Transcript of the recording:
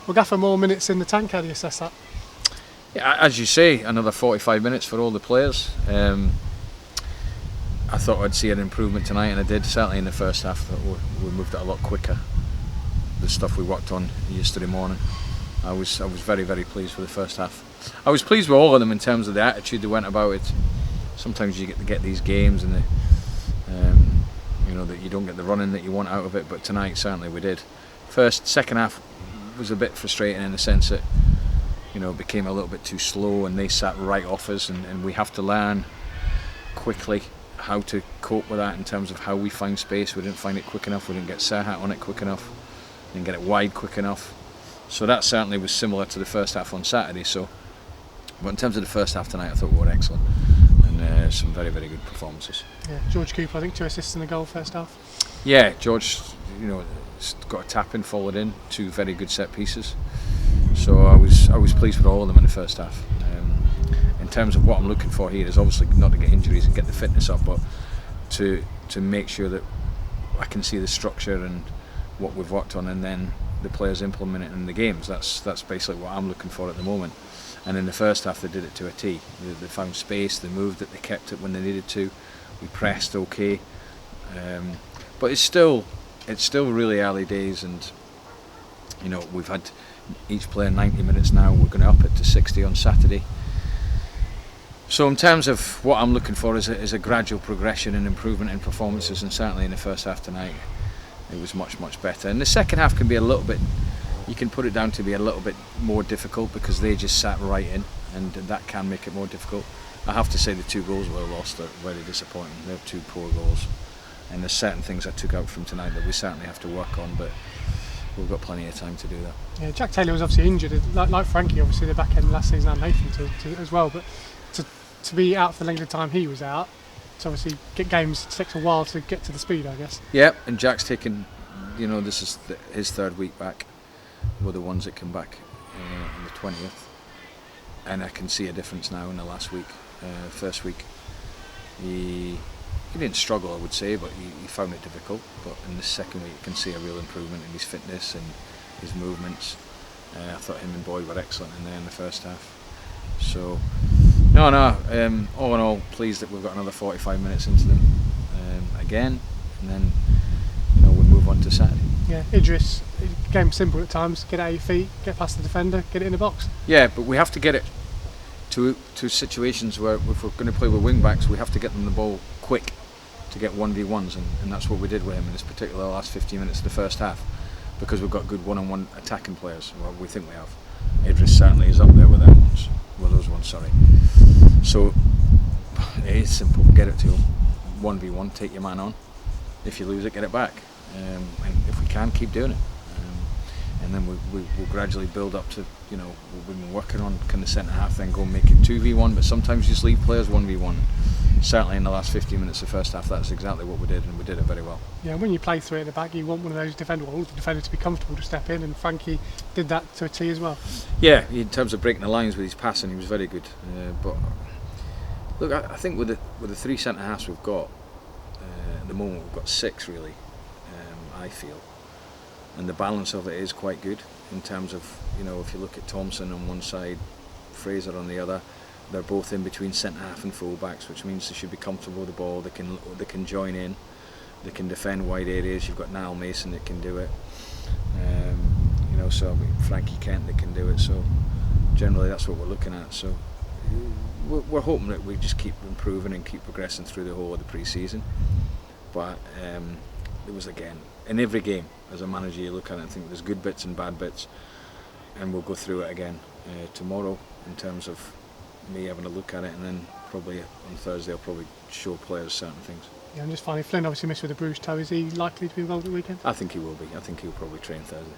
Well, Gaffer, more minutes in the tank, how do you assess that? Yeah, as you say, another 45 minutes for all the players. I thought I'd see an improvement tonight, and I did, certainly in the first half. We moved it a lot quicker. The stuff we worked on yesterday morning, I was very, very pleased with the first half. I was pleased with all of them in terms of the attitude they went about it. Sometimes you get these games and that you don't get the running that you want out of it, but tonight certainly we did. Second half was a bit frustrating in the sense that it became a little bit too slow and they sat right off us, and we have to learn quickly how to cope with that in terms of how we find space. We didn't find it quick enough, we didn't get Serhat on it quick enough, didn't get it wide quick enough. So that certainly was similar to the first half on Saturday. But in terms of the first half tonight, I thought we were excellent, and some very, very good performances. Yeah, George Cooper, I think 2 assists in the goal first half. Yeah, George, got a tap in, followed in, 2 very good set pieces. So I was pleased with all of them in the first half. In terms of what I'm looking for here is obviously not to get injuries and get the fitness up, but to make sure that I can see the structure and what we've worked on, and then the players implement it in the games. That's basically what I'm looking for at the moment. And in the first half they did it to a T. They found space, they moved it, they kept it when they needed to. We pressed okay, but it's still really early days, and we've had each player 90 minutes now. We're going to up it to 60 on Saturday. So in terms of what I'm looking for is a gradual progression and improvement in performances, and certainly in the first half tonight it was much, much better. And the second half can be a little bit, you can put it down to be a little bit more difficult because they just sat right in, and that can make it more difficult. I have to say the 2 goals were lost are very disappointing. They're 2 poor goals, and there's certain things I took out from tonight that we certainly have to work on, but we've got plenty of time to do that. Yeah, Jack Taylor was obviously injured, like Frankie, obviously the back end last season, and Nathan to as well, but to be out for the length of time he was out, to obviously get games, it takes a while to get to the speed, I guess. Yeah, and Jack's taken, this is his 3rd week back. We're the ones that come back on the 20th, and I can see a difference now in the last week. First week he didn't struggle, I would say, but he found it difficult. But in the second week you can see a real improvement in his fitness and his movements. I thought him and Boyd were excellent in there in the first half. So all in all, pleased that we've got another 45 minutes into them again, and then we'll move on to Saturday. Yeah, Idris, game simple at times, get out of your feet, get past the defender, get it in the box. Yeah, but we have to get it to situations where if we're going to play with wing backs, we have to get them the ball quick to get 1v1s, and that's what we did with him in this particular last 15 minutes of the first half, because we've got good one-on-one attacking players. Well, we think we have. Idris certainly is up there with those ones. So it is simple. Get it to him. 1v1, take your man on. If you lose it, get it back. And if we can, keep doing it. And then we'll gradually build up to, we've been working on, can the centre half then go and make it 2v1, but sometimes you just leave players 1v1. Certainly in the last 15 minutes of the first half, that's exactly what we did, and we did it very well. Yeah, when you play 3 at the back, you want one of those the defender to be comfortable to step in, and Frankie did that to a T as well. Yeah, in terms of breaking the lines with his passing, he was very good. But look, I think with the 3 centre halves we've got at the moment, we've got 6 really. I feel, and the balance of it is quite good in terms of, if you look at Thompson on one side, Fraser on the other, they're both in between centre half and full backs, which means they should be comfortable with the ball. They can join in, they can defend wide areas. You've got Niall Mason that can do it, so Frankie Kent that can do it. So generally that's what we're looking at. So we're hoping that we just keep improving and keep progressing through the whole of the pre-season. But it was, again, in every game as a manager you look at it and think there's good bits and bad bits, and we'll go through it again tomorrow in terms of me having a look at it, and then probably on Thursday I'll probably show players certain things. Yeah, and just finally, Flynn obviously missed with a bruised toe. Is he likely to be involved at the weekend? I think he will be. I think he'll probably train Thursday.